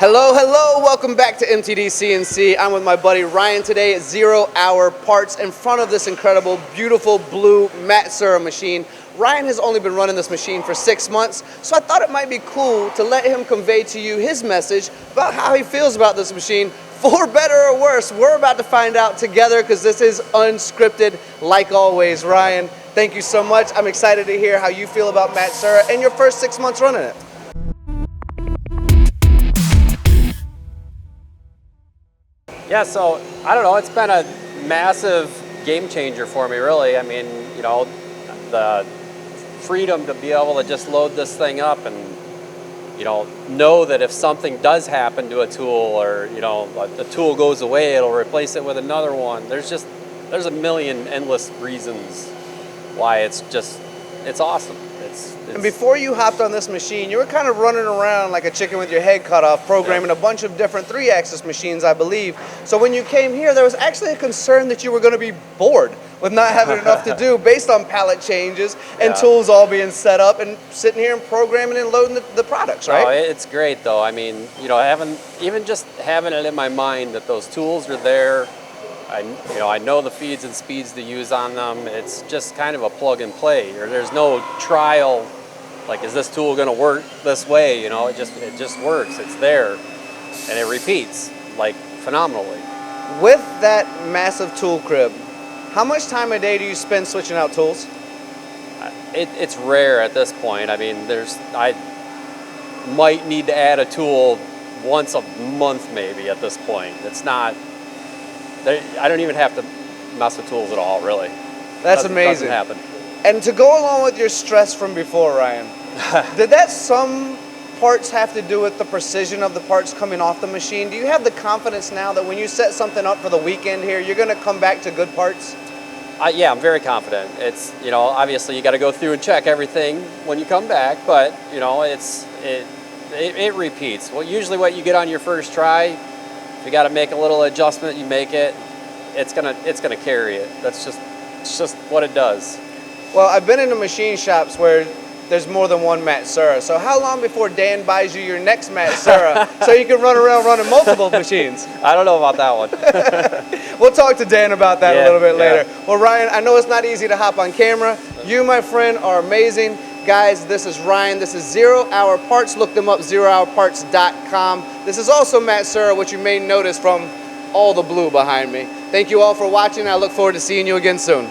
Hello, hello, welcome back to MTDCNC. I'm with my buddy Ryan today at 0 Hour Parts in front of this incredible, beautiful blue Matsuura machine. Ryan has only been running this machine for 6 months, so I thought it might be cool to let him convey to you his message about how he feels about this machine. For better or worse, we're about to find out together because this is unscripted like always. Ryan, thank you so much. I'm excited to hear how you feel about Matsuura and your first 6 months running it. Yeah, so I don't know, it's been a massive game changer for me, really. I mean, you know, the freedom to be able to just load this thing up and, you know that if something does happen to a tool or, you know, the tool goes away, it'll replace it with another one. There's a million endless reasons why it's awesome. And before you hopped on this machine, you were kind of running around like a chicken with your head cut off, programming a bunch of different 3-axis machines, I believe. So when you came here, there was actually a concern that you were going to be bored with not having enough to do based on palette changes and tools all being set up and sitting here and programming and loading the products, right? Oh, it's great though. I mean, you know, even just having it in my mind that those tools are there. I know the feeds and speeds to use on them. It's just kind of a plug and play. Or there's no trial. Like, is this tool going to work this way? You know, it just works. It's there, and it repeats like phenomenally. With that massive tool crib, how much time a day do you spend switching out tools? It's rare at this point. I mean, I might need to add a tool once a month maybe at this point. It's not. I don't even have to mess with tools at all, really. That's amazing. Doesn't happen. And to go along with your stress from before, Ryan, did that some parts have to do with the precision of the parts coming off the machine? Do you have the confidence now that when you set something up for the weekend here, you're going to come back to good parts? Yeah, I'm very confident. It's, you know, obviously you got to go through and check everything when you come back, but, you know, it repeats. Well, usually what you get on your first try, if you got to make a little adjustment, you make it. It's gonna carry it. It's just what it does. Well, I've been into machine shops where there's more than one Matsuura. So how long before Dan buys you your next Matsuura so you can run around running multiple machines? I don't know about that one. We'll talk to Dan about that a little bit later. Well, Ryan, I know it's not easy to hop on camera. You, my friend, are amazing. Guys, this is Ryan. This is 0 Hour Parts. Look them up, 0hourparts.com. This is also Matsuura, which you may notice from all the blue behind me. Thank you all for watching. I look forward to seeing you again soon.